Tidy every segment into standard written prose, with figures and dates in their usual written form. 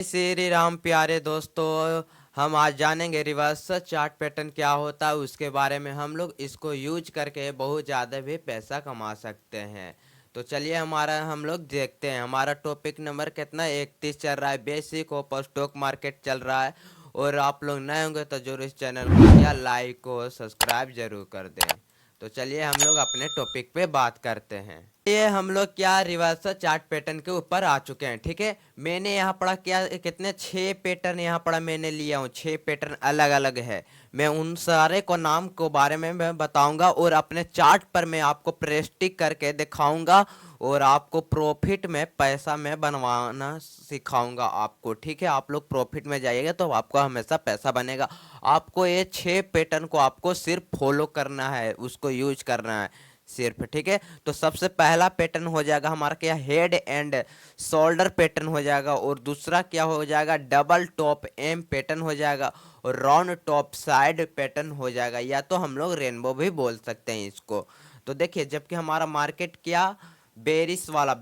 श्री राम प्यारे दोस्तों, हम आज जानेंगे रिवर्स चार्ट पैटर्न क्या होता है। उसके बारे में हम लोग इसको यूज करके बहुत ज़्यादा भी पैसा कमा सकते हैं। तो चलिए हम लोग देखते हैं। हमारा टॉपिक नंबर कितना 31 चल रहा है। बेसिक ओपर स्टॉक मार्केट चल रहा है। और आप लोग नए होंगे तो जरूर इस चैनल को या लाइक और सब्सक्राइब जरूर कर दें। तो चलिए हम लोग अपने टॉपिक पे बात करते हैं। ये हम लोग क्या रिवर्सल चार्ट पैटर्न के ऊपर आ चुके हैं। ठीक है, मैंने यहाँ पढ़ा क्या कितने 6 पैटर्न यहाँ पढ़ा मैंने लिया हूँ। 6 पैटर्न अलग अलग है। मैं उन सारे को नाम को बारे में मैं बताऊंगा और अपने चार्ट पर मैं आपको प्रेस्टिक करके दिखाऊंगा और आपको प्रॉफिट में पैसा मैं बनवाना सिखाऊंगा आपको। ठीक है, आप लोग प्रॉफिट में जाइएगा तो आपको हमेशा पैसा बनेगा। आपको ये 6 पैटर्न को आपको सिर्फ फॉलो करना है, उसको यूज करना है सिर्फ। ठीक है, तो सबसे पहला पैटर्न हो जाएगा हमारा क्या हेड एंड शोल्डर पैटर्न हो जाएगा। और दूसरा क्या हो जाएगा डबल टॉप एम पैटर्न हो जाएगा। और राउंड टॉप साइड पैटर्न हो जाएगा, या तो हम लोग रेनबो भी बोल सकते हैं इसको। तो देखिए, जबकि हमारा मार्केट क्या बेरिस वाला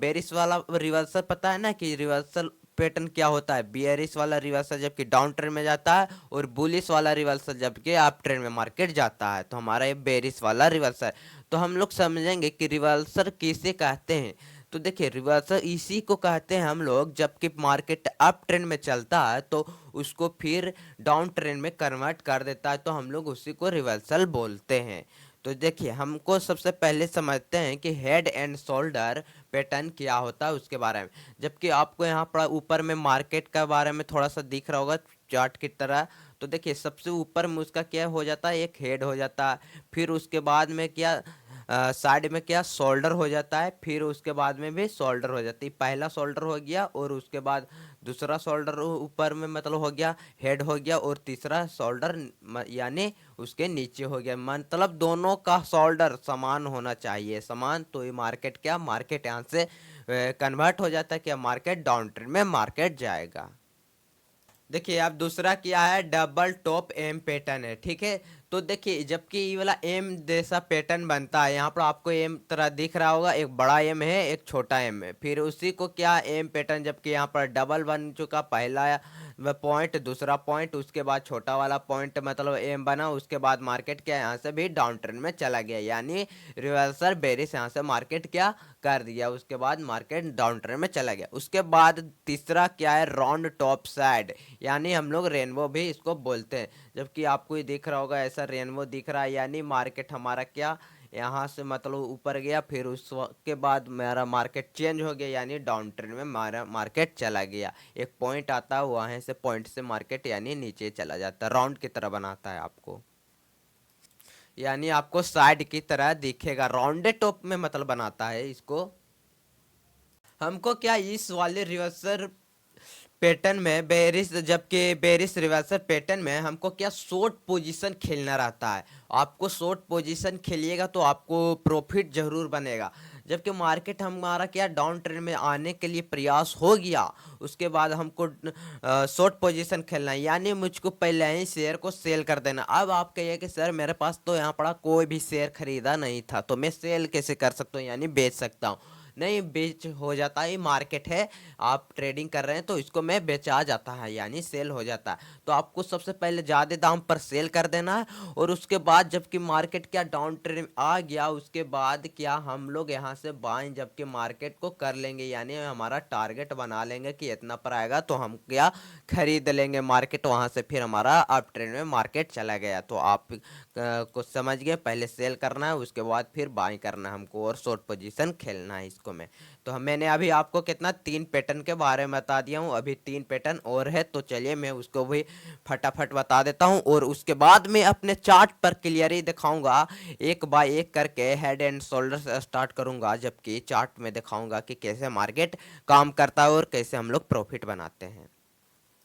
रिवर्सल, पता है ना कि रिवर्सल पैटर्न क्या होता है। बियरिश वाला रिवर्सल जबकि डाउन ट्रेंड में जाता है और बुलिश वाला रिवर्सल जबकि अप ट्रेंड में मार्केट जाता है। तो हमारा ये बेरिश वाला रिवर्सल। तो हम लोग समझेंगे कि रिवर्सल किसे कहते हैं। तो देखिए, रिवर्सल इसी को कहते हैं हम लोग जबकि मार्केट अप ट्रेंड में चलता है तो उसको फिर डाउन ट्रेंड में कन्वर्ट कर देता है, तो हम लोग उसी को रिवर्सल बोलते हैं। तो देखिए, हमको सबसे पहले समझते हैं कि हेड एंड शोल्डर पैटर्न क्या होता है उसके बारे में। जबकि आपको यहाँ पर ऊपर में मार्केट के बारे में थोड़ा सा दिख रहा होगा चार्ट की तरह। तो देखिए, सबसे ऊपर में उसका क्या हो जाता है, एक हेड हो जाता है। फिर उसके बाद में क्या साइड में क्या शोल्डर हो जाता है। फिर उसके बाद में भी शोल्डर हो जाती है। पहला शोल्डर हो गया और उसके बाद दूसरा शोल्डर ऊपर में मतलब हो गया हेड हो गया। और तीसरा शोल्डर यानी उसके नीचे हो गया। मतलब दोनों का शोल्डर समान होना चाहिए, समान। तो ये मार्केट यहाँ से कन्वर्ट हो जाता है कि मार्केट डाउन ट्रेंड में मार्केट जाएगा। देखिए, अब दूसरा क्या है डबल टॉप एम पैटर्न है। ठीक है, तो देखिए, जबकि ये वाला एम जैसा पैटर्न बनता है, यहाँ पर आपको एम तरह दिख रहा होगा। एक बड़ा एम है, एक छोटा एम है। फिर उसी को क्या एम पैटर्न, जबकि यहाँ पर डबल बन चुका, पहला पॉइंट दूसरा पॉइंट उसके बाद छोटा वाला पॉइंट मतलब एम बना। उसके बाद मार्केट क्या यहाँ से भी डाउन ट्रेंड में चला गया, यानी रिवर्सल बेरिश यहाँ से मार्केट क्या कर दिया। उसके बाद मार्केट डाउन ट्रेंड में चला गया। उसके बाद तीसरा क्या है राउंड टॉप साइड, यानी हम लोग रेनबो भी इसको बोलते हैं। जबकि आपको ये दिख रहा होगा ऐसा रेनबो दिख रहा है, यानी मार्केट हमारा क्या यहाँ से मतलब ऊपर गया। फिर उसके बाद मेरा मार्केट चेंज हो गया, यानी डाउन ट्रेंड में हमारा मार्केट चला गया। एक पॉइंट आता है, वहाँ से पॉइंट से मार्केट यानी नीचे चला जाता है, राउंड की तरह बनाता है आपको, यानी आपको साइड की तरह दिखेगा। राउंडेड टॉप में मतलब बनाता है इसको। हमको क्या इस वाले रिवर्सल पैटर्न में बेरिस, जबकि बेरिस रिवर्सल पैटर्न में हमको क्या शॉर्ट पोजीशन खेलना रहता है। आपको शॉर्ट पोजीशन खेलिएगा तो आपको प्रॉफिट जरूर बनेगा। जबकि मार्केट हमारा क्या डाउन ट्रेंड में आने के लिए प्रयास हो गया, उसके बाद हमको शॉर्ट पोजीशन खेलना है, यानी मुझको पहले ही शेयर को सेल कर देना। अब आप कहिए कि सर मेरे पास तो यहाँ पड़ा कोई भी शेयर खरीदा नहीं था, तो मैं सेल कैसे कर सकता हूँ, यानी बेच सकता हूँ। नहीं, बेच हो जाता है, मार्केट है, आप ट्रेडिंग कर रहे हैं तो इसको में बेचा जाता है, यानी सेल हो जाता है। तो आपको सबसे पहले ज़्यादा दाम पर सेल कर देना है। और उसके बाद जबकि मार्केट क्या डाउन ट्रेंड आ गया, उसके बाद क्या हम लोग यहाँ से बाइंग जबकि मार्केट को कर लेंगे, यानी हमारा टारगेट बना लेंगे कि इतना पर आएगा तो हम क्या खरीद लेंगे मार्केट। वहाँ से फिर हमारा अप ट्रेंड में मार्केट चला गया। तो आप कुछ समझ गए, पहले सेल करना है उसके बाद फिर बाई करना है हमको, और शॉर्ट पोजीशन खेलना है इसको में। तो मैंने अभी आपको कितना 3 पैटर्न के बारे में बता दिया हूँ, अभी 3 पैटर्न और है। तो चलिए मैं उसको भी फटाफट बता देता हूँ और उसके बाद मैं अपने चार्ट पर क्लियरली दिखाऊंगा, एक बाय एक करके हेड एंड शोल्डर से स्टार्ट करूंगा, जबकि चार्ट में दिखाऊंगा कि कैसे मार्केट काम करता है और कैसे हम लोग प्रॉफिट बनाते हैं।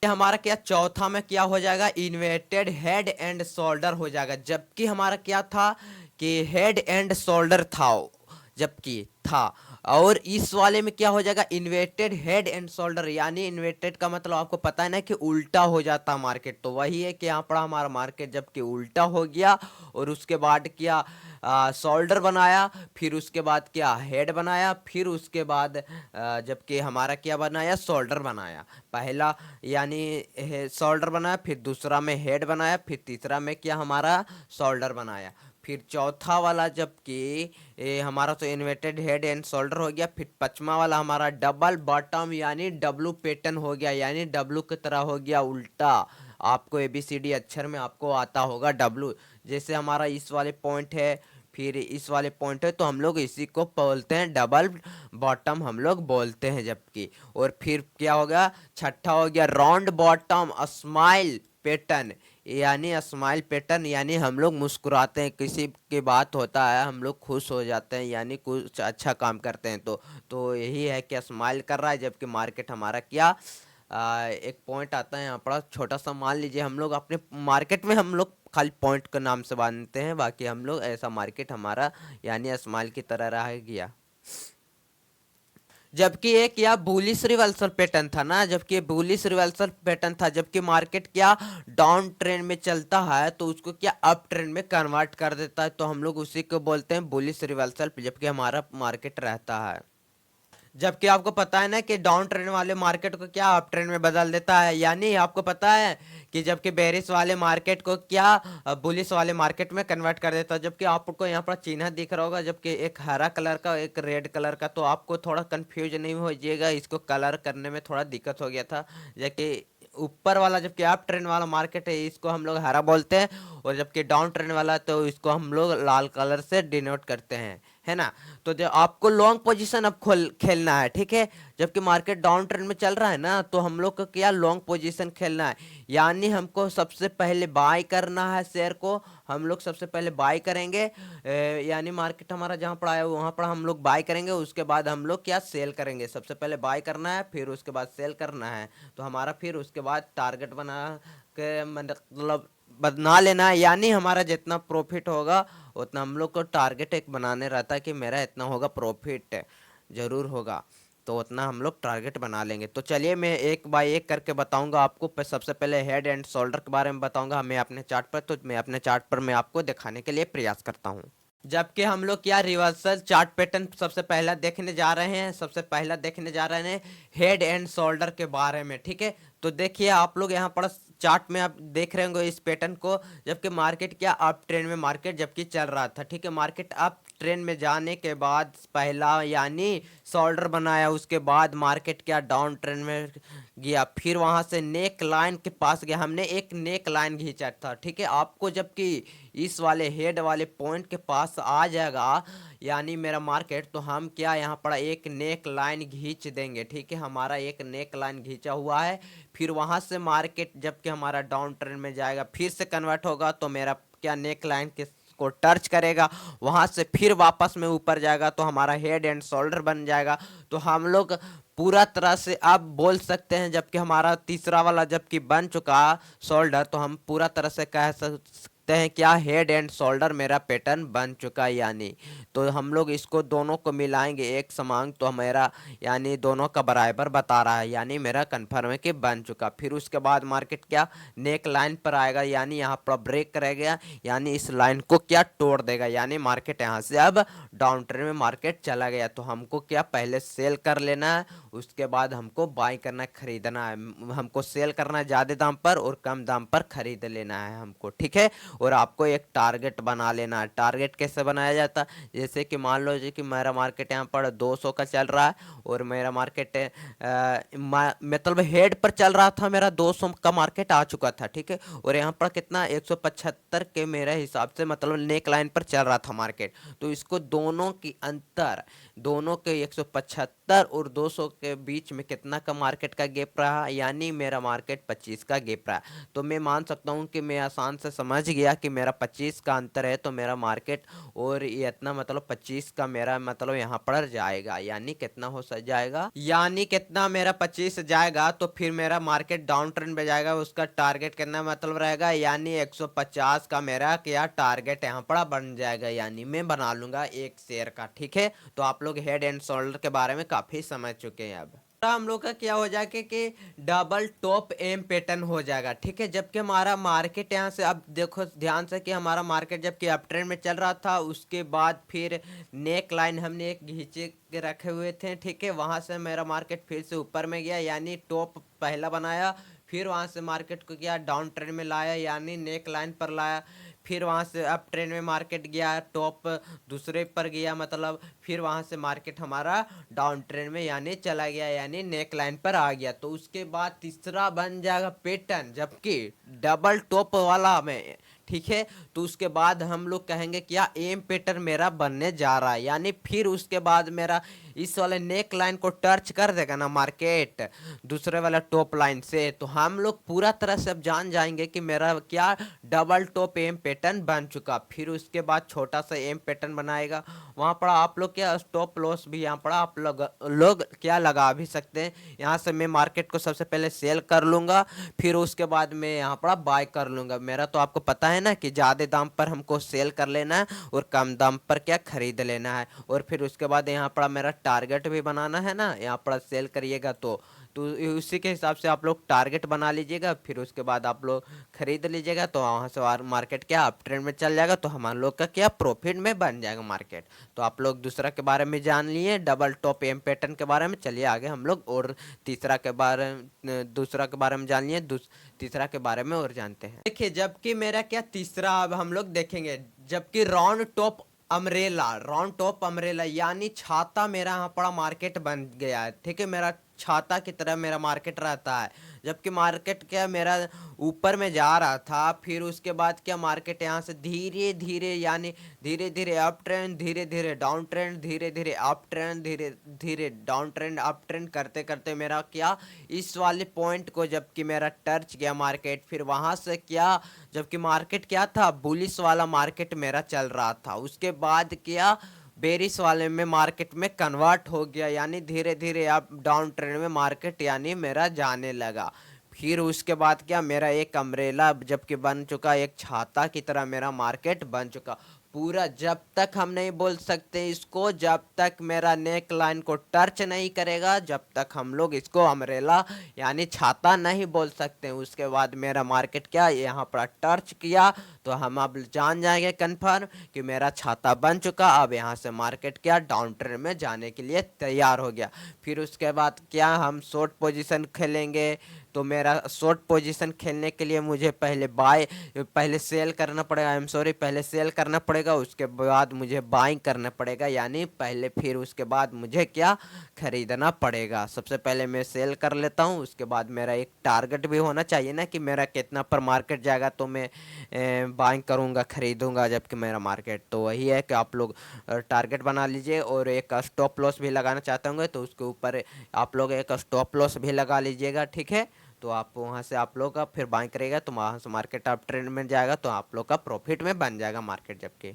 हमारा क्या चौथा में क्या हो जाएगा इन्वर्टेड हेड एंड शोल्डर हो जाएगा। जबकि हमारा क्या था कि हेड एंड शोल्डर था, जबकि था। और इस वाले में क्या हो जाएगा इन्वर्टेड हेड एंड शोल्डर, यानी इन्वर्टेड का मतलब आपको पता है ना कि उल्टा हो जाता मार्केट। तो वही है कि यहाँ पर हमारा मार्केट जबकि उल्टा हो गया और उसके बाद क्या शोल्डर बनाया, फिर उसके बाद क्या हेड बनाया, फिर उसके बाद जबकि हमारा क्या बनाया शोल्डर बनाया। पहला यानी शोल्डर बनाया, फिर दूसरा में हेड बनाया, फिर तीसरा में क्या हमारा शोल्डर बनाया, फिर चौथा वाला जबकि हमारा तो इन्वर्टेड हेड एंड शोल्डर हो गया, फिर पांचवा वाला हमारा डबल बॉटम यानी डब्लू पैटर्न हो गया, यानी डब्लू की तरह हो गया उल्टा। आपको एबीसीडी अक्षर में आपको आता होगा डब्लू, जैसे हमारा इस वाले पॉइंट है, फिर इस वाले पॉइंट है, तो हम लोग इसी को बोलते हैं डबल बॉटम हम लोग बोलते हैं जबकि। और फिर क्या हो गया छठा हो गया राउंड बॉटम स्माइल पैटर्न, यानी स्माइल पैटर्न यानी हम लोग मुस्कुराते हैं, किसी की बात होता है हम लोग खुश हो जाते हैं, यानी कुछ अच्छा काम करते हैं तो यही है कि स्माइल कर रहा है। जबकि मार्केट हमारा क्या एक पॉइंट आता है यहाँ पर छोटा सा, मान लीजिए हम लोग अपने मार्केट में हम लोग खाली पॉइंट का नाम से बांधते हैं, बाकी हम लोग ऐसा मार्केट हमारा यानी स्माइल की तरह रह गया। जबकि एक क्या बुलिश रिवर्सल पैटर्न था ना, जबकि बुलिश रिवर्सल पैटर्न था, जबकि मार्केट क्या डाउन ट्रेंड में चलता है तो उसको क्या अप ट्रेंड में कन्वर्ट कर देता है, तो हम लोग उसी को बोलते हैं बुलिश रिवर्सल, जबकि हमारा मार्केट रहता है। जबकि आपको पता है ना कि डाउन ट्रेंड वाले मार्केट को क्या अप ट्रेंड में बदल देता है, यानी आपको पता है कि जबकि बेरिश वाले मार्केट को क्या बुलिश वाले मार्केट में कन्वर्ट कर देता है। जबकि आपको यहाँ पर चिन्ह दिख रहा होगा, जबकि एक हरा कलर का एक रेड कलर का, तो आपको थोड़ा कंफ्यूज नहीं हो जाइएगा, इसको कलर करने में थोड़ा दिक्कत हो गया था। जबकि ऊपर वाला जबकि अप ट्रेंड वाला मार्केट है इसको हम लोग हरा बोलते हैं, और जबकि डाउन ट्रेंड वाला तो इसको हम लोग लाल कलर से डिनोट करते हैं, है ना। तो जो आपको लॉन्ग पोजीशन अब खोल खेलना है, ठीक है। जबकि मार्केट डाउन ट्रेंड में चल रहा है ना, तो हम लोग को क्या लॉन्ग पोजीशन खेलना है, यानी हमको सबसे पहले बाय करना है शेयर को, हम लोग सबसे पहले बाय करेंगे, यानी मार्केट हमारा जहाँ पर आया वहाँ पर हम लोग बाय करेंगे, उसके बाद हम लोग क्या सेल करेंगे। सबसे पहले बाय करना है, फिर उसके बाद सेल करना है, तो हमारा फिर उसके बाद टारगेट बना के मतलब बना लेना है, यानी हमारा जितना प्रॉफिट होगा उतना हम लोग को टारगेट एक बनाने रहता है कि मेरा इतना होगा प्रॉफिट जरूर होगा, तो उतना हम लोग टारगेट बना लेंगे। तो चलिए मैं एक बाय एक करके बताऊंगा आपको। सबसे पहले हेड एंड शोल्डर के बारे में बताऊंगा मैं अपने चार्ट पर, तो मैं अपने चार्ट पर मैं आपको दिखाने के लिए प्रयास करता हूं। जबकि हम लोग क्या रिवर्सल चार्ट पैटर्न सबसे पहला देखने जा रहे हैं, सबसे पहला देखने जा रहे हैं हेड एंड शोल्डर के बारे में, ठीक है। तो देखिए आप लोग यहाँ पर चार्ट में आप देख रहे होंगे इस पैटर्न को, जबकि मार्केट क्या अप ट्रेंड में मार्केट जबकि चल रहा था, ठीक है। मार्केट अप ट्रेंड में जाने के बाद पहला यानी शोल्डर बनाया, उसके बाद मार्केट क्या डाउन ट्रेंड में गया, फिर वहां से नेक लाइन के पास गया, हमने एक नेक लाइन खींचा था, ठीक है। आपको जबकि इस वाले हेड वाले पॉइंट के पास आ जाएगा यानी मेरा मार्केट, तो हम क्या यहाँ पर एक नेक लाइन खींच देंगे, ठीक है। हमारा एक नेक लाइन खींचा हुआ है, फिर वहां से मार्केट जबकि हमारा डाउन ट्रेंड में जाएगा, फिर से कन्वर्ट होगा, तो मेरा क्या नेक लाइन के को टच करेगा, वहां से फिर वापस में ऊपर जाएगा, तो हमारा हेड एंड शोल्डर बन जाएगा। तो हम लोग पूरा तरह से आप बोल सकते हैं, जबकि हमारा तीसरा वाला जबकि बन चुका शोल्डर, तो हम पूरा तरह से कह सकते हैं क्या हेड एंड शोल्डर मेरा पैटर्न बन चुका है, यानी तो हम लोग इसको दोनों को मिलाएंगे एक समान, तो मेरा यानी दोनों का बराबर बता रहा है, यानी मेरा कन्फर्म है कि बन चुका। फिर उसके बाद मार्केट क्या नेक लाइन पर आएगा, यानी यहाँ पर ब्रेक करेगा, यानी इस लाइन को क्या तोड़ देगा, यानी मार्केट यहाँ से अब डाउन ट्रेंड में मार्केट चला गया, तो हमको क्या पहले सेल कर लेना है, उसके बाद हमको बाय करना खरीदना है। हमको सेल करना है ज़्यादा दाम पर और कम दाम पर खरीद लेना है हमको, ठीक है। और आपको एक टारगेट बना लेना है। टारगेट कैसे बनाया जाता है, जैसे कि मान लो जी कि मेरा मार्केट यहाँ पर 200 का चल रहा है, और मेरा मार्केट मतलब हेड पर चल रहा था, मेरा 200 का मार्केट आ चुका था, ठीक है। और यहाँ पर कितना 175 के मेरे हिसाब से मतलब नेक लाइन पर चल रहा था मार्केट, तो इसको दोनों की अंतर, दोनों के 175 और 200 के बीच में कितना का मार्केट का गैप रहा, यानी मेरा मार्केट 25 का गैप रहा। तो मैं मान सकता हूँ कि मैं आसान से समझ गया कि मेरा 25 का अंतर है, तो मेरा मार्केट और ये इतना मतलब 25 का मेरा मतलब यहाँ पर जाएगा, यानी कितना हो जाएगा, यानी कितना मेरा 25 जाएगा, तो फिर मेरा मार्केट डाउन ट्रेंड पे जाएगा, उसका टारगेट कितना मतलब रहेगा, यानी 150 का मेरा क्या टारगेट यहाँ पर बन जाएगा, यानी मैं बना लूंगा एक शेयर का, ठीक है। तो आप लोग हेड एंड शोल्डर के बारे में काफी समझ चुके हैं अब। हम लोग का क्या हो जाएगा कि डबल टॉप एम पैटर्न हो जाएगा, ठीक है। जबकि हमारा मार्केट यहाँ से, अब देखो ध्यान से कि हमारा मार्केट जबकि अप ट्रेंड में चल रहा था, उसके बाद फिर नेक लाइन हमने एक खींचे के रखे हुए थे, ठीक है। वहाँ से मेरा मार्केट फिर से ऊपर में गया, यानी टॉप पहला बनाया, फिर वहाँ से मार्केट को क्या डाउन ट्रेंड में लाया, यानी नेक लाइन पर लाया, फिर वहाँ से अप ट्रेंड में मार्केट गया, टॉप दूसरे पर गया, मतलब फिर वहाँ से मार्केट हमारा डाउन ट्रेंड में यानी चला गया, यानी नेक लाइन पर आ गया। तो उसके बाद तीसरा बन जाएगा पैटर्न, जबकि डबल टॉप वाला में, ठीक है। तो उसके बाद हम लोग कहेंगे क्या एम पैटर्न मेरा बनने जा रहा है, यानी फिर उसके बाद मेरा इस वाले नेक लाइन को टच कर देगा ना मार्केट दूसरे वाला टॉप लाइन से, तो हम लोग पूरा तरह से अब जान जाएंगे कि मेरा क्या डबल टॉप एम पैटर्न बन चुका। फिर उसके बाद छोटा सा एम पैटर्न बनाएगा, वहाँ पर आप लोग क्या स्टॉप लॉस भी यहाँ पर आप लोग क्या लगा भी सकते हैं। यहाँ से मैं मार्केट को सबसे पहले सेल कर लूँगा, फिर उसके बाद मैं यहाँ पर बाय कर लूँगा। मेरा तो आपको पता है ना कि ज़्यादा दाम पर हमको सेल कर लेना है और कम दाम पर क्या खरीद लेना है, और फिर उसके बाद यहाँ पर मेरा टारगेट भी बनाना है ना, यहाँ पर सेल करिएगा तो उसी के हिसाब से आप लोग टारगेट बना लीजिएगा, फिर उसके बाद आप लोग खरीद लीजिएगा। तो वहाँ से मार्केट क्या अप ट्रेंड में चल जाएगा, तो हमारे लोग का क्या प्रॉफिट में बन जाएगा मार्केट। तो आप लोग दूसरा के बारे में जान लिए, डबल टॉप एम पैटर्न के बारे में। चलिए आगे हम लोग और दूसरा के बारे में जान लिए, तीसरा के बारे में और जानते हैं। देखिए जबकि मेरा क्या तीसरा अब हम लोग देखेंगे, जबकि राउंड टॉप अमरेला यानी छाता मेरा यहाँ पड़ा मार्केट बन गया है, ठीक है। मेरा छाता की तरह मेरा मार्केट रहता है, जबकि मार्केट क्या मेरा ऊपर में जा रहा था, फिर उसके बाद क्या मार्केट यहाँ से धीरे धीरे यानी धीरे धीरे अप ट्रेंड, धीरे धीरे डाउन ट्रेंड, धीरे धीरे अप ट्रेंड, धीरे धीरे डाउन ट्रेंड, अप ट्रेंड करते करते मेरा क्या इस वाले पॉइंट को जबकि मेरा टच गया मार्केट, फिर वहाँ से क्या जबकि मार्केट क्या था बुलिश वाला मार्केट मेरा चल रहा था, उसके बाद क्या बेरिस वाले में मार्केट में कन्वर्ट हो गया, यानी धीरे धीरे अप डाउन ट्रेंड में मार्केट यानी मेरा जाने लगा। फिर उसके बाद क्या मेरा एक अम्ब्रेला जबकि बन चुका, एक छाता की तरह मेरा मार्केट बन चुका पूरा। जब तक हम नहीं बोल सकते इसको, जब तक मेरा नेक लाइन को टच नहीं करेगा, जब तक हम लोग इसको अम्ब्रेला यानी छाता नहीं बोल सकते। उसके बाद मेरा मार्केट क्या यहाँ पर टच किया, तो हम अब जान जाएंगे कन्फर्म कि मेरा छाता बन चुका। अब यहाँ से मार्केट क्या डाउन ट्रेंड में जाने के लिए तैयार हो गया। फिर उसके बाद क्या हम शॉर्ट पोजीशन खेलेंगे, तो मेरा शॉर्ट पोजीशन खेलने के लिए मुझे पहले सेल करना पड़ेगा, पहले सेल करना पड़ेगा, उसके बाद मुझे बाइंग करना पड़ेगा, यानी पहले फिर उसके बाद मुझे क्या खरीदना पड़ेगा। सबसे पहले मैं सेल कर लेता हूँ, उसके बाद मेरा एक टारगेट भी होना चाहिए ना कि मेरा कितना पर मार्केट जाएगा, तो मैं बाइंग करूँगा, खरीदूँगा जबकि मेरा मार्केट। तो वही है कि आप लोग टारगेट बना लीजिए, और एक स्टॉप लॉस भी लगाना चाहते होंगे तो उसके ऊपर आप लोग एक स्टॉप लॉस भी लगा लीजिएगा, ठीक है। तो आप वहाँ से आप लोग का फिर बाइंग करेगा, तो वहाँ से मार्केट अप ट्रेंड में जाएगा, तो आप लोग का प्रॉफिट में बन जाएगा मार्केट जबकि।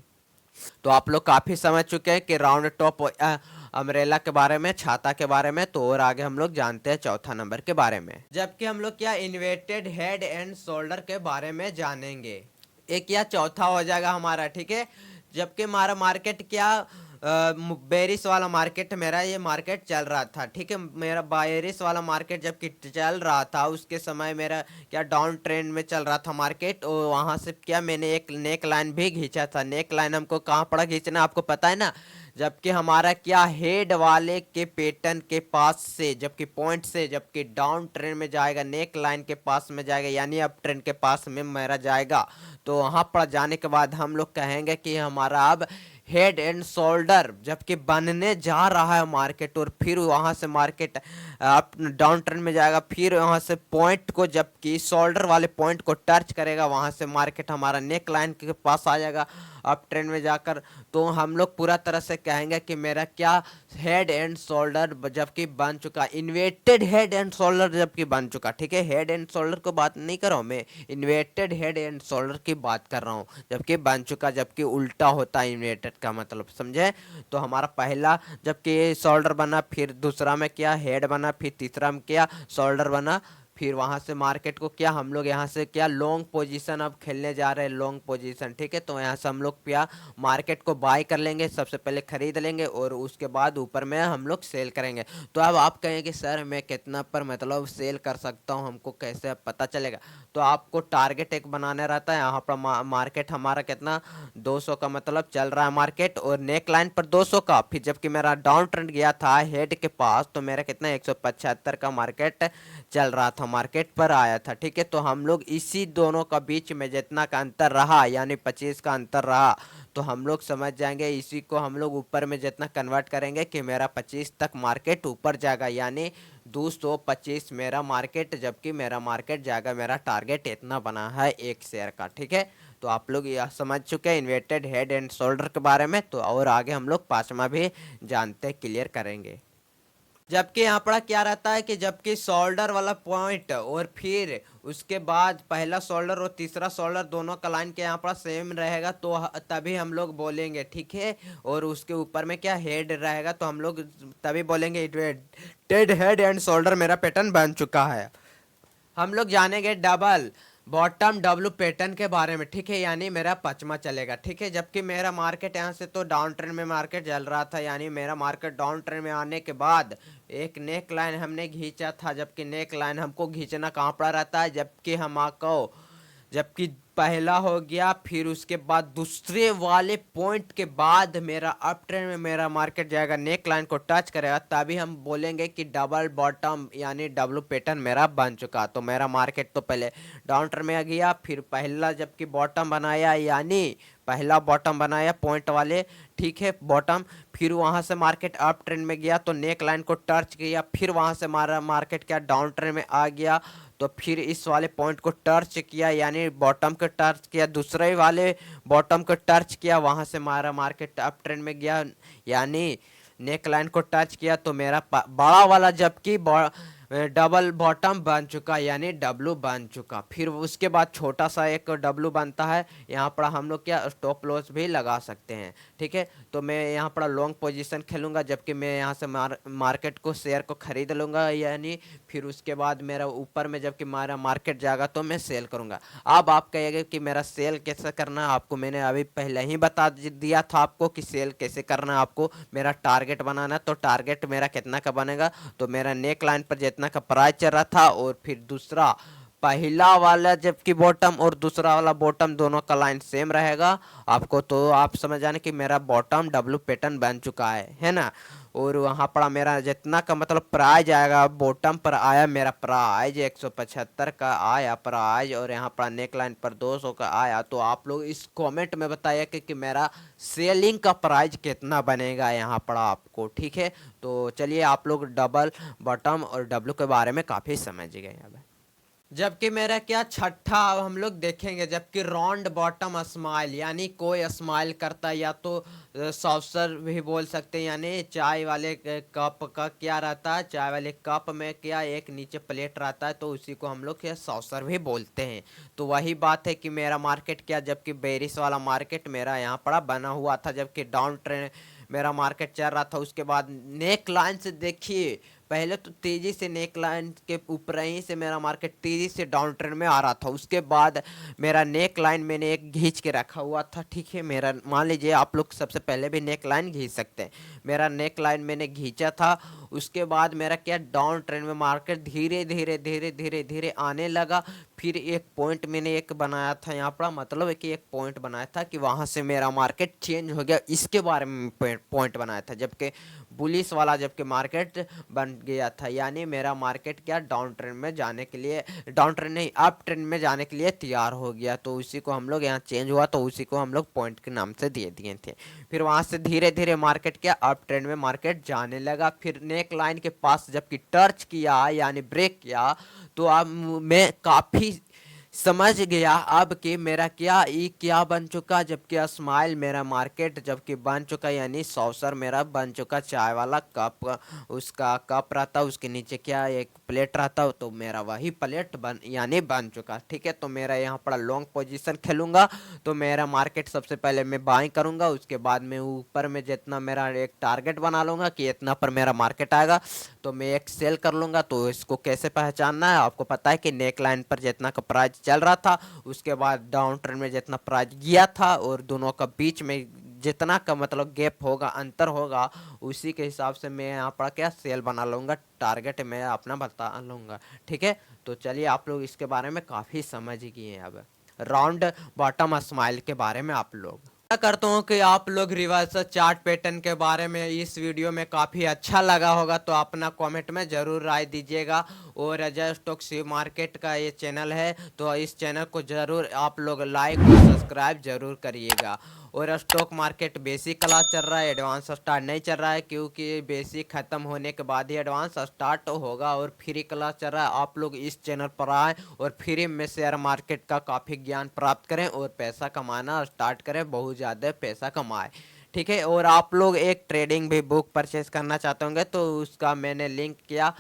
तो आप लोग काफ़ी समझ चुके हैं कि राउंड टॉप अम्ब्रेला के बारे में, छाता के बारे में। तो और आगे हम लोग जानते हैं चौथा नंबर के बारे में, जबकि हम लोग क्या इन्वर्टेड हेड एंड शोल्डर के बारे में जानेंगे। एक या चौथा हो जाएगा हमारा, ठीक है। जबकि हमारा मार्केट क्या बेरिस वाला मार्केट मेरा ये मार्केट चल रहा था, ठीक है। मेरा बेरिस वाला मार्केट जबकि चल रहा था उसके समय मेरा क्या डाउन ट्रेंड में चल रहा था मार्केट, और वहाँ से क्या मैंने एक नेक लाइन भी खींचा था। नेक लाइन हमको कहाँ पड़ा खींचना आपको पता है ना, जबकि हमारा क्या हेड वाले के पैटर्न के पास से, जबकि पॉइंट से जबकि डाउन ट्रेंड में जाएगा, नेक लाइन के पास में जाएगा, यानी अप ट्रेंड के पास में मेरा जाएगा। तो वहाँ पर जाने के बाद हम लोग कहेंगे कि हमारा अब हेड एंड शोल्डर जबकि बनने जा रहा है मार्केट, और फिर वहाँ से मार्केट अप डाउन ट्रेंड में जाएगा, फिर वहाँ से पॉइंट को जबकि शोल्डर वाले पॉइंट को टच करेगा, वहाँ से मार्केट हमारा नेक लाइन के पास आ जाएगा अप ट्रेंड में जाकर। तो हम लोग पूरा तरह से कहेंगे कि मेरा क्या हेड एंड शोल्डर जबकि बन चुका, इन्वर्टेड हेड एंड शोल्डर जबकि बन चुका, ठीक है। हेड एंड शोल्डर को बात नहीं कर रहा हूँ मैं, इन्वर्टेड हेड एंड शोल्डर की बात कर रहा हूँ, जबकि बन चुका, जबकि उल्टा होता है इन्वर्टेड का मतलब, समझे। तो हमारा पहला जबकि शोल्डर बना, फिर दूसरा में क्या हेड बना, फिर तीसरा में क्या शोल्डर बना, फिर वहां से मार्केट को क्या हम लोग यहाँ से क्या लॉन्ग पोजीशन अब खेलने जा रहे हैं, लॉन्ग पोजीशन। ठीक है, तो यहाँ से हम लोग क्या मार्केट को बाय कर लेंगे, सबसे पहले खरीद लेंगे और उसके बाद ऊपर में हम लोग सेल करेंगे। तो अब आप कहेंगे सर मैं कितना पर मतलब सेल कर सकता हूँ, हमको कैसे पता चलेगा? तो आपको टारगेट एक बनाना रहता है। यहाँ पर मार्केट हमारा कितना 200 का मतलब चल रहा है मार्केट, और नेक लाइन पर 200 का। फिर जबकि मेरा डाउन ट्रेंड गया था हेड के पास, तो मेरा कितना 175 का मार्केट चल रहा था, मार्केट पर आया था। ठीक है, तो हम लोग इसी दोनों का बीच में जितना का अंतर रहा, यानी 25 का अंतर रहा, तो हम लोग समझ जाएंगे इसी को हम लोग ऊपर में जितना कन्वर्ट करेंगे कि मेरा 25 तक मार्केट ऊपर जाएगा, यानी 225 मेरा मार्केट, जबकि मेरा मार्केट जाएगा, मेरा टारगेट इतना बना है एक शेयर का। ठीक है, तो आप लोग यह समझ चुके हैं इन्वर्टेड हेड एंड शोल्डर के बारे में। तो और आगे हम लोग पांचवा भी जानते क्लियर करेंगे। जबकि यहाँ पर क्या रहता है कि जबकि शोल्डर वाला पॉइंट और फिर उसके बाद पहला शोल्डर और तीसरा शोल्डर दोनों का लाइन के यहाँ पर सेम रहेगा, तो तभी हम लोग बोलेंगे। ठीक है, और उसके ऊपर में क्या हेड रहेगा, तो हम लोग तभी बोलेंगे डेड हेड एंड शोल्डर मेरा पैटर्न बन चुका है। हम लोग जानेंगे डबल बॉटम डब्लू पैटर्न के बारे में। ठीक है, यानी मेरा पचमा चलेगा। ठीक है, जबकि मेरा मार्केट यहाँ से तो डाउन ट्रेंड में मार्केट चल रहा था, यानी मेरा मार्केट डाउन ट्रेंड में आने के बाद एक नेक लाइन हमने खींचा था। जबकि नेक लाइन हमको खींचना कहाँ पड़ा रहता है, जबकि हमको जबकि पहला हो गया, फिर उसके बाद दूसरे वाले पॉइंट के बाद मेरा अप ट्रेंड में मेरा मार्केट जाएगा, नेक लाइन को टच करेगा, तभी हम बोलेंगे कि डबल बॉटम यानी डब्लू पैटर्न मेरा बन चुका। तो मेरा मार्केट तो पहले डाउन ट्रेंड में गया, फिर पहला जबकि बॉटम बनाया, यानी पहला बॉटम बनाया पॉइंट वाले। ठीक है, बॉटम, फिर वहां से मार्केट अप ट्रेंड में गया तो नेक लाइन को टच किया, फिर वहां से हमारा मार्केट क्या डाउन ट्रेंड में आ गया, तो फिर इस वाले पॉइंट को टच किया, यानी बॉटम को टच किया, दूसरे वाले बॉटम को टच किया, वहां से हमारा मार्केट अप ट्रेंड में गया, यानी नेक लाइन को टच किया, तो मेरा बड़ा वाला जबकि डबल बॉटम बन चुका, यानी डब्लू बन चुका। फिर उसके बाद छोटा सा एक डब्लू बनता है, यहाँ पर हम लोग क्या स्टॉप लॉस भी लगा सकते हैं। ठीक है, तो मैं यहाँ पर लॉन्ग पोजीशन खेलूंगा, जबकि मैं यहाँ से मार्केट को शेयर को खरीद लूंगा, यानी फिर उसके बाद मेरा ऊपर में जबकि मेरा मार्केट जाएगा तो मैं सेल करूंगा। अब आप कहेंगे कि मेरा सेल कैसे करना है, आपको मैंने अभी पहले ही बता दिया था आपको कि सेल कैसे करना है। आपको मेरा टारगेट बनाना है, तो टारगेट मेरा कितना का बनेगा, तो मेरा नेक लाइन पर जितना का प्राइस चल रहा था, और फिर दूसरा पहला वाला जबकि बॉटम और दूसरा वाला बॉटम दोनों का लाइन सेम रहेगा आपको, तो आप समझ जाने कि मेरा बॉटम डब्लू पैटर्न बन चुका है ना। और वहाँ पर मेरा जितना का मतलब प्राइज आएगा, बॉटम पर आया मेरा प्राइज 175 का आया प्राइज, और यहाँ पर नेक लाइन पर 200 का आया। तो आप लोग इस कमेंट में बताइए कि मेरा सेलिंग का प्राइज कितना बनेगा यहाँ पर आपको। ठीक है, तो चलिए आप लोग डबल बॉटम और डब्लू के बारे में काफ़ी समझ गए अब। जबकि मेरा क्या छठा अब हम लोग देखेंगे, जबकि राउंड बॉटम स्माइल, यानी कोई स्माइल करता है, या तो सॉफ्सर भी बोल सकते हैं, यानी चाय वाले कप का क्या रहता है, चाय वाले कप में क्या एक नीचे प्लेट रहता है, तो उसी को हम लोग क्या सॉफ्सर भी बोलते हैं। तो वही बात है कि मेरा मार्केट क्या जबकि बेरिस वाला मार्केट मेरा यहाँ पड़ा बना हुआ था, जबकि डाउन ट्रेंड मेरा मार्केट चल रहा था। उसके बाद नेक लाइन से देखिए, पहले तो तेजी से नेक लाइन के ऊपर ही से मेरा मार्केट तेजी से डाउन ट्रेंड में आ रहा था। उसके बाद मेरा नेक लाइन मैंने एक खींच के रखा हुआ था। ठीक है, मेरा मान लीजिए आप लोग सबसे पहले भी नेक लाइन खींच सकते हैं, मेरा नेक लाइन मैंने खींचा था। उसके बाद मेरा क्या डाउन ट्रेंड में मार्केट धीरे धीरे धीरे धीरे धीरे आने लगा। फिर एक पॉइंट मैंने एक बनाया था यहाँ पर, मतलब कि एक पॉइंट बनाया था कि वहाँ से मेरा मार्केट चेंज हो गया, इसके बारे में पॉइंट बनाया था, जबकि बुलिस वाला जबकि मार्केट बन गया था, यानी मेरा मार्केट क्या डाउन ट्रेंड में जाने के लिए, डाउन ट्रेंड नहीं अप ट्रेंड में जाने के लिए तैयार हो गया। तो उसी को हम लोग यहाँ चेंज हुआ, तो उसी को हम लोग पॉइंट के नाम से दे दिए थे। फिर वहाँ से धीरे धीरे मार्केट क्या अप ट्रेंड में मार्केट जाने लगा। फिर नेक लाइन के पास जबकि टच किया यानी ब्रेक किया, तो अब मैं काफ़ी समझ गया अब कि मेरा क्या ई क्या बन चुका, जबकि स्माइल मेरा मार्केट जबकि बन चुका, यानी सॉसर मेरा बन चुका, चाय वाला कप, उसका कप रहता, उसके नीचे क्या एक प्लेट रहता, तो मेरा वही प्लेट बन यानी बन चुका। ठीक है, तो मेरा यहाँ पर लॉन्ग पोजीशन खेलूंगा, तो मेरा मार्केट सबसे पहले मैं बाइंग करूंगा, उसके बाद में ऊपर में जितना मेरा एक टारगेट बना लूंगा कि इतना पर मेरा मार्केट आएगा, तो मैं एक सेल कर लूंगा। तो इसको कैसे पहचानना है, आपको पता है कि नेक लाइन पर जितना का प्राइस चल रहा था, उसके बाद डाउन ट्रेंड में जितना प्राइस गया था, और दोनों का बीच में जितना का मतलब गैप होगा, अंतर होगा, उसी के हिसाब से मैं यहाँ पर क्या सेल बना लूंगा, टारगेट मैं अपना बता लूंगा। ठीक है, तो चलिए आप लोग इसके बारे में काफ़ी समझ गए हैं। अब राउंड बॉटम स्माइल के बारे में आप लोग आशा करता हूँ कि आप लोग रिवर्स चार्ट पैटर्न के बारे में इस वीडियो में काफ़ी अच्छा लगा होगा, तो अपना कमेंट में ज़रूर राय दीजिएगा। और अजय स्टॉक शेयर मार्केट का ये चैनल है, तो इस चैनल को ज़रूर आप लोग लाइक और सब्सक्राइब ज़रूर करिएगा। और स्टॉक मार्केट बेसिक क्लास चल रहा है, एडवांस स्टार्ट नहीं चल रहा है, क्योंकि बेसिक ख़त्म होने के बाद ही एडवांस स्टार्ट होगा। और फ्री क्लास चल रहा है, आप लोग इस चैनल पर आएँ और फ्री में शेयर मार्केट का काफ़ी ज्ञान प्राप्त करें और पैसा कमाना स्टार्ट करें, बहुत ज़्यादा पैसा कमाएं। ठीक है, और आप लोग एक ट्रेडिंग भी बुक परचेज करना चाहते होंगे, तो उसका मैंने लिंक किया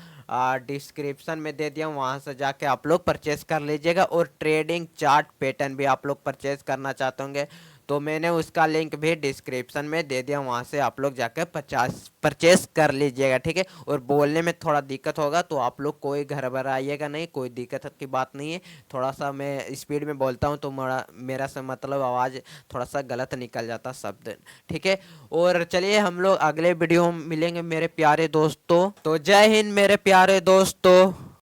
डिस्क्रिप्शन में दे दिया, वहाँ से जाके आप लोग परचेज कर लीजिएगा। और ट्रेडिंग चार्ट पैटर्न भी आप लोग परचेज करना चाहते होंगे, तो मैंने उसका लिंक भी डिस्क्रिप्शन में दे दिया, वहाँ से आप लोग जाके 50 परचेस कर लीजिएगा। ठीक है, और बोलने में थोड़ा दिक्कत होगा, तो आप लोग कोई घबराइएगा नहीं, कोई दिक्कत की बात नहीं है। थोड़ा सा मैं स्पीड में बोलता हूँ, तो मेरा से मतलब आवाज़ थोड़ा सा गलत निकल जाता शब्द। ठीक है, और चलिए हम लोग अगले वीडियो में मिलेंगे मेरे प्यारे दोस्तों। तो जय हिंद मेरे प्यारे दोस्तों।